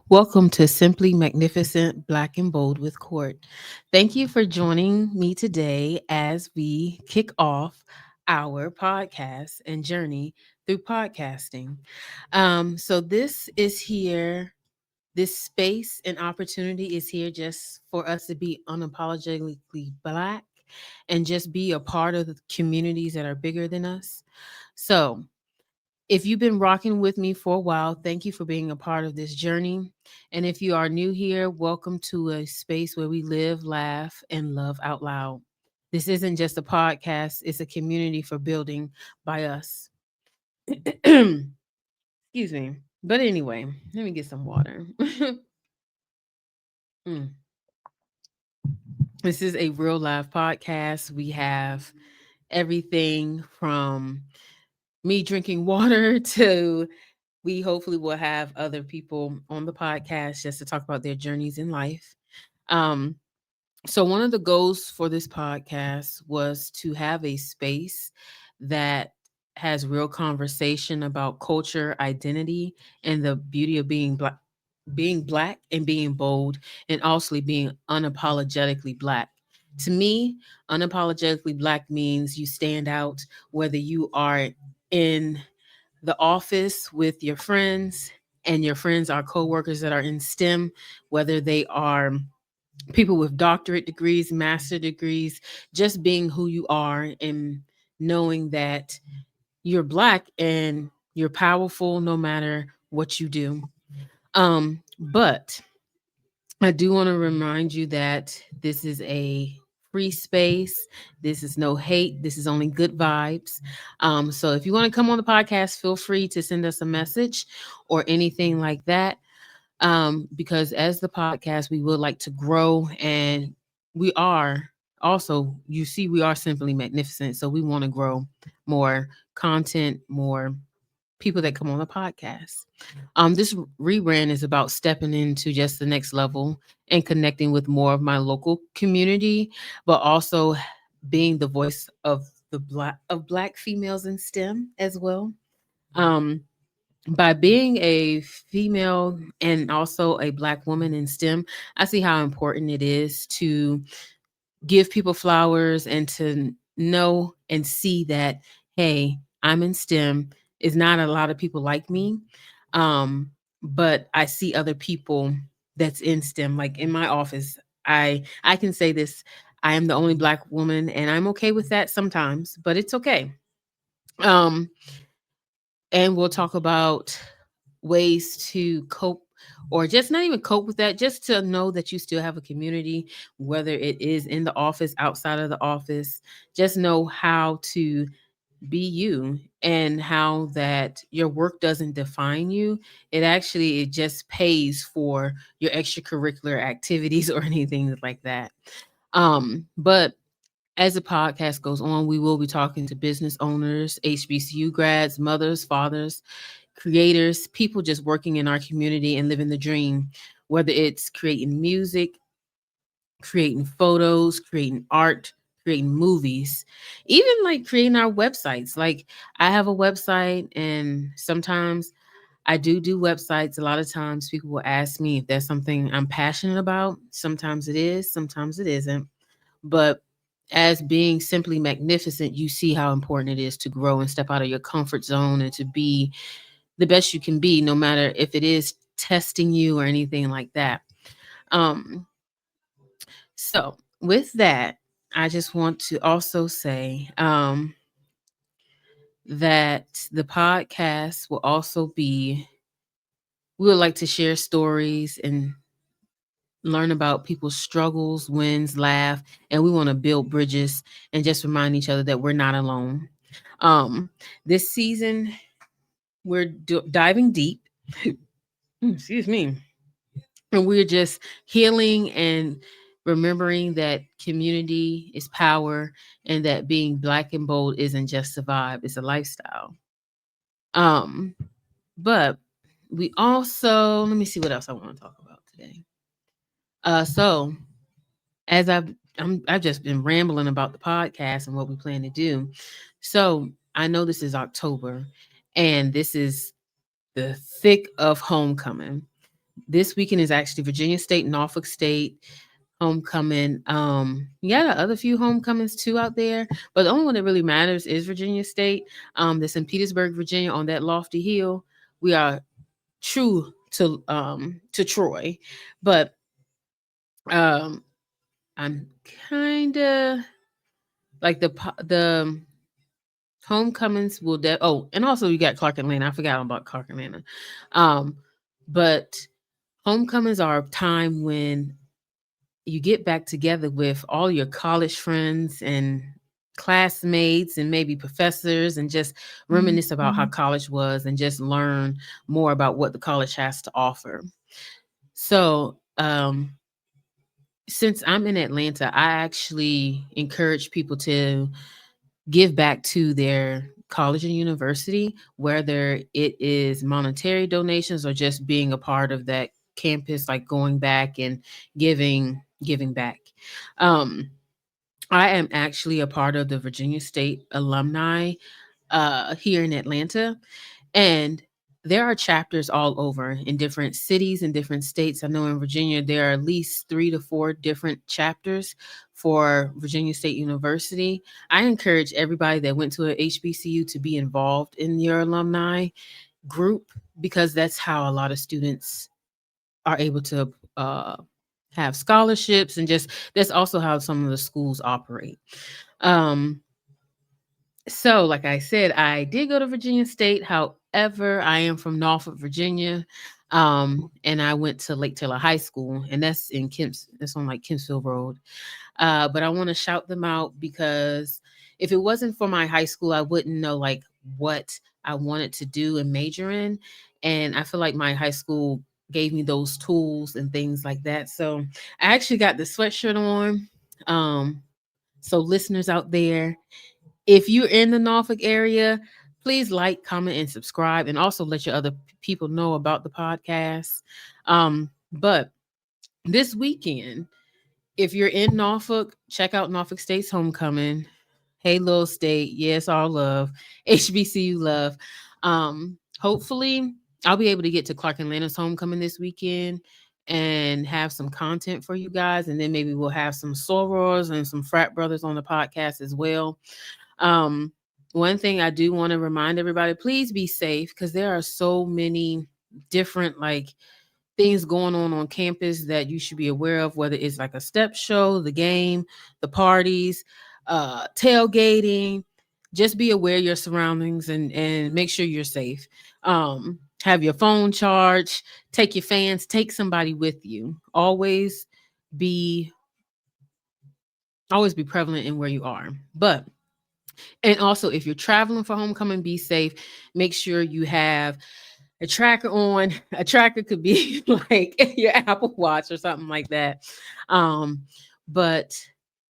Welcome to Simply Magnificent Black and Bold with Court. Thank you for joining me today as we kick off our podcast and journey through podcasting. This is here, this space and opportunity is here just for us to be unapologetically Black and just be a part of the communities that are bigger than us. So, if you've been rocking with me for a while, thank you for being a part of this journey. And if you are new here, welcome to a space where we live, laugh, and love out loud. This isn't just a podcast, it's a community for building by us. Excuse me. But anyway, let me get some water. Mm. This is a real live podcast. We have everything from me drinking water to we hopefully will have other people on the podcast just to talk about their journeys in life. Um, so, one of the goals for this podcast was to have a space that has real conversation about culture, identity, and the beauty of being black and being bold, and also being unapologetically black. To me, unapologetically black means you stand out whether you are in the office with your friends and your friends are coworkers that are in STEM, whether they are people with doctorate degrees, master degrees, just being who you are and knowing that you're black and you're powerful no matter what you do. But I do want to remind you that this is a free space. This is no hate. This is only good vibes. So if you want to come on the podcast, feel free to send us a message or anything like that. Because as the podcast, we would like to grow and we are also, you see, we are simply magnificent. So we want to grow more content, more people that come on the podcast. This rebrand is about stepping into just the next level and connecting with more of my local community, but also being the voice of black females in STEM as well. Um, by being a female and also a black woman in STEM, I see how important it is to give people flowers and to know and see that, hey, I'm in STEM. Is not a lot of people like me. Um, but I see other people that's in STEM. Like in my office, I can say this. I am the only black woman and I'm okay with that sometimes, but it's okay. Um, and we'll talk about ways to cope or just not even cope with that, just to know that you still have a community, whether it is in the office, outside of the office. Just know how to be you and how that your work doesn't define you. It just pays for your extracurricular activities or anything like that. But as the podcast goes on, we will be talking to business owners, HBCU grads, mothers, fathers, creators, people just working in our community and living the dream, whether it's creating music, creating photos, creating art, creating movies, even like creating our websites. Like I have a website and sometimes I do websites. A lot of times people will ask me if there's something I'm passionate about. Sometimes it is, sometimes it isn't. But as being simply magnificent, you see how important it is to grow and step out of your comfort zone and to be the best you can be, no matter if it is testing you or anything like that. Um, so with that, I just want to also say that the podcast will also be, we would like to share stories and learn about people's struggles, wins, laugh, and we want to build bridges and just remind each other that we're not alone. Um, this season, we're diving deep. Excuse me. And we're just healing and remembering that community is power and that being black and bold isn't just a vibe, it's a lifestyle. Um, but we also, let me see what else I want to talk about today. So as I've just been rambling about the podcast and what we plan to do. So I know this is October and this is the thick of homecoming. This weekend is actually Virginia State, Norfolk State homecoming. Yeah, other few homecomings too out there, but the only one that really matters is Virginia State. That's in Petersburg, Virginia, on that lofty hill. We are true to Troy, but um I'm kind of like the homecomings will oh, and also you got Clark Atlanta. I forgot about Clark Atlanta. Um but homecomings are a time when you get back together with all your college friends and classmates and maybe professors and just reminisce about how college was and just learn more about what the college has to offer. So, since I'm in Atlanta, I actually encourage people to give back to their college and university, whether it is monetary donations or just being a part of that campus, like going back and giving back. Um, I am actually a part of the Virginia State alumni here in Atlanta, and there are chapters all over in different cities and different states. I know in Virginia there are at least 3 to 4 different chapters for Virginia State University. I encourage everybody that went to a HBCU to be involved in your alumni group, because that's how a lot of students are able to have scholarships, and just that's also how some of the schools operate. Um, so, like I said, I did go to Virginia State. However, I am from Norfolk, Virginia, and I went to Lake Taylor High School, and that's in Kemps. That's on like Kempsville Road. But I want to shout them out because if it wasn't for my high school, I wouldn't know like what I wanted to do and major in. And I feel like my high school gave me those tools and things like that. So I actually got the sweatshirt on. So listeners out there, if you're in the Norfolk area, please like, comment, and subscribe, and also let your other people know about the podcast. But this weekend, if you're in Norfolk, check out Norfolk State's homecoming. Hey, little state, yes, all love, HBCU love. Hopefully, I'll be able to get to Clark Atlanta's homecoming this weekend and have some content for you guys, and then maybe we'll have some sorors and some frat brothers on the podcast as well. Um, One thing I do want to remind everybody, please be safe, because there are so many different like things going on campus that you should be aware of, whether it's like a step show, the game, the parties, tailgating. Just be aware of your surroundings and make sure you're safe. Have your phone charged, take your fans, take somebody with you. Be Always be prevalent in where you are. But and also, if you're traveling for homecoming, be safe. Make sure you have a tracker on. A tracker could be like your Apple Watch or something like that. Um, but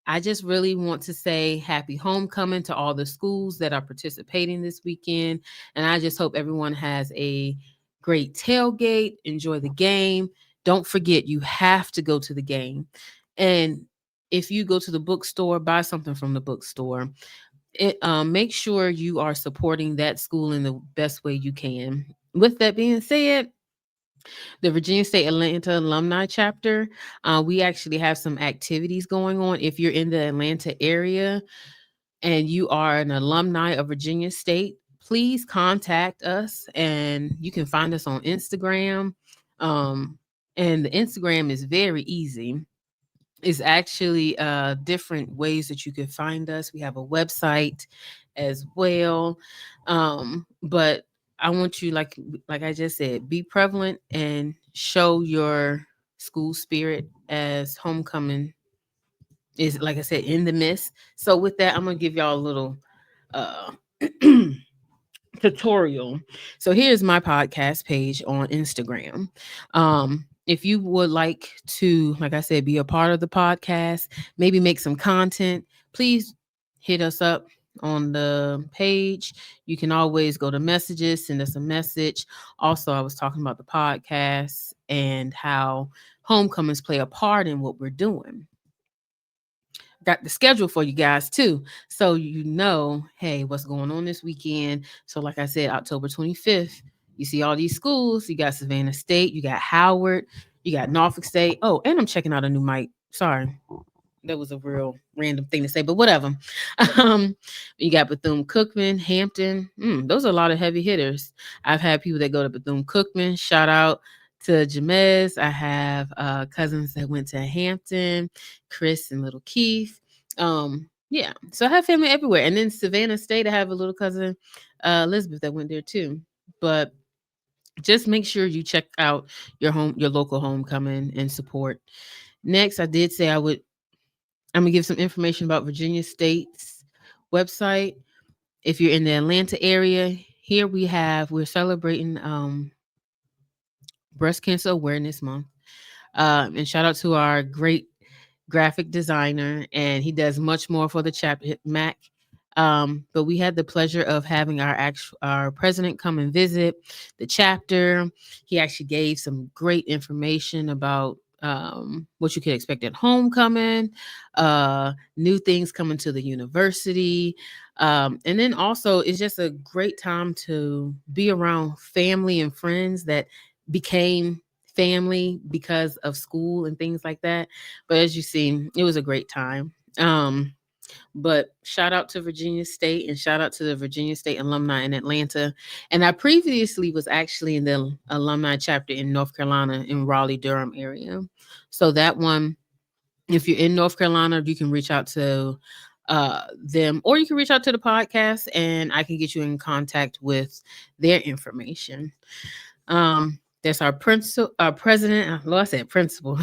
I just really want to say happy homecoming to all the schools that are participating this weekend. And I just hope everyone has a great tailgate. Enjoy the game. Don't forget, you have to go to the game. And if you go to the bookstore, buy something from the bookstore. Make sure you are supporting that school in the best way you can. With that being said, the Virginia State Atlanta Alumni Chapter, we actually have some activities going on. If you're in the Atlanta area and you are an alumni of Virginia State, please contact us, and you can find us on Instagram. Um, and the Instagram is very easy. It's actually different ways that you can find us. We have a website as well. But I want you, like I just said, be prevalent and show your school spirit as homecoming is, like I said, in the midst. So with that, I'm gonna give y'all a little uh tutorial. So here's my podcast page on Instagram. If you would like to, like I said, be a part of the podcast, maybe make some content, please hit us up on the page. You can always go to messages, send us a message. Also, I was talking about the podcast and how homecomings play a part in what we're doing. Got the schedule for you guys too, so you know, hey, what's going on this weekend. So like I said, October 25th You see all these schools. You got Savannah State, you got Howard, you got Norfolk State. Oh, and I'm checking out a new mic. Sorry, that was a real random thing to say, but whatever. Um, you got Bethune Cookman, Hampton. Those are a lot of heavy hitters. I've had people that go to Bethune Cookman. Shout out to Jamez. I have cousins that went to Hampton, Chris and little Keith. Yeah, so I have family everywhere. And then Savannah State, I have a little cousin, Elizabeth, that went there too. But just make sure you check out your local homecoming and support. Next, I did say I'm gonna give some information about Virginia State's website. If you're in the Atlanta area, here we're celebrating Breast Cancer Awareness Month. And shout out to our great graphic designer, and he does much more for the chapter, Mac. But we had the pleasure of having our president come and visit the chapter. He actually gave some great information about what you could expect at homecoming, new things coming to the university. And then also, it's just a great time to be around family and friends that became family because of school and things like that. But as you see, it was a great time. But shout out to Virginia State and shout out to the Virginia State alumni in Atlanta. And I previously was actually in the alumni chapter in North Carolina in Raleigh, Durham area. So that one, if you're in North Carolina, you can reach out to them, or you can reach out to the podcast and I can get you in contact with their information. That's our president. I said principal.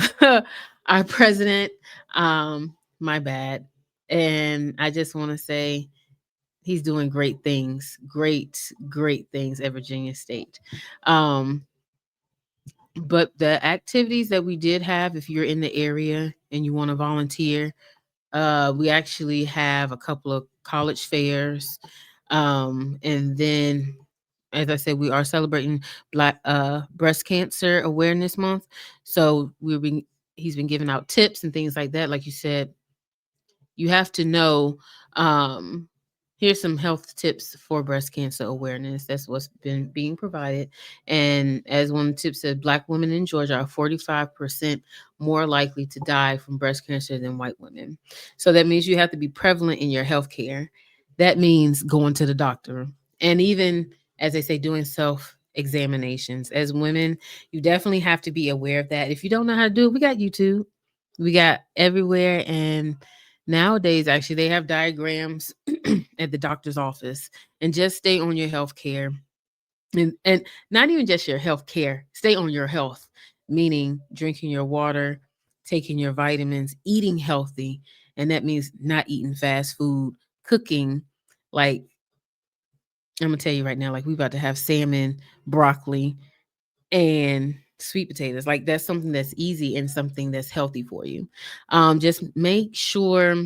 Our president. My bad. And I just want to say he's doing great things, great things at Virginia State. Um, but the activities that we did have, if you're in the area and you want to volunteer, we actually have a couple of college fairs. And then as I said, we are celebrating Black Breast Cancer Awareness Month. So he's been giving out tips and things like that. Like you said, you have to know, um here's some health tips for breast cancer awareness. That's what's been being provided. And as one of the tips said, Black women in Georgia are 45% more likely to die from breast cancer than white women. So that means you have to be prevalent in your health care. That means going to the doctor, and even, as they say, doing self examinations. As women, you definitely have to be aware of that. If you don't know how to do it, we got YouTube, we got everywhere. And nowadays, actually, they have diagrams at the doctor's office. And just stay on your health care. And not even just your health care, stay on your health, meaning drinking your water, taking your vitamins, eating healthy. And that means not eating fast food, cooking. Like, I'm going to tell you right now, like, we about to have salmon, broccoli, and sweet potatoes. Like, that's something that's easy and something that's healthy for you. Just make sure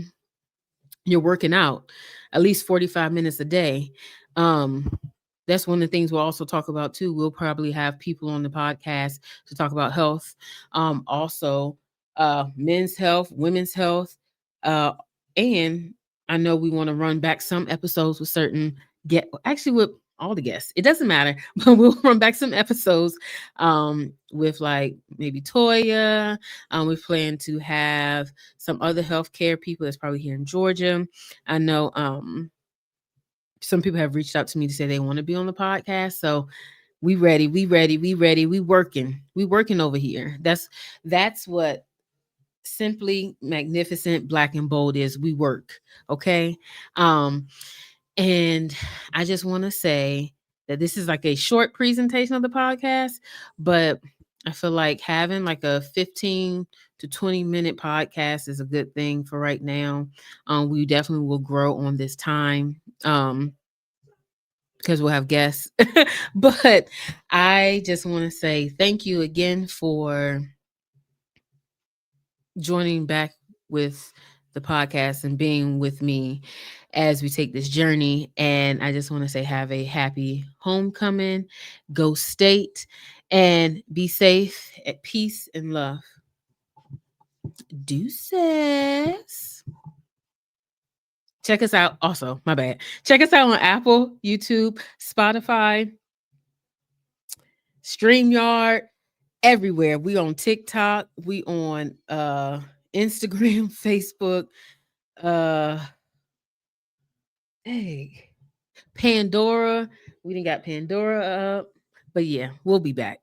you're working out at least 45 minutes a day. Um, that's one of the things we'll also talk about too. We'll probably have people on the podcast to talk about health. Also, men's health, women's health. And I know we want to run back some episodes with certain actually with all the guests. It doesn't matter, but we'll run back some episodes with like maybe Toya. We plan to have some other healthcare people that's probably here in Georgia. I know some people have reached out to me to say they want to be on the podcast. So we ready, we ready, we ready, we working. We working over here. That's what simply magnificent black and bold is. We work. Okay. And I just want to say that this is like a short presentation of the podcast, but I feel like having like a 15 to 20-minute podcast is a good thing for right now. We definitely will grow on this time. Because we'll have guests. But I just want to say thank you again for joining back with the podcast and being with me as we take this journey. And I just want to say have a happy homecoming, go state, and be safe, at peace and love. Deuces. Check us out. Also, my bad. Check us out on Apple, YouTube, Spotify, StreamYard, everywhere. We on TikTok, we on Instagram, Facebook, uh hey, Pandora. We didn't got Pandora up. But yeah, we'll be back.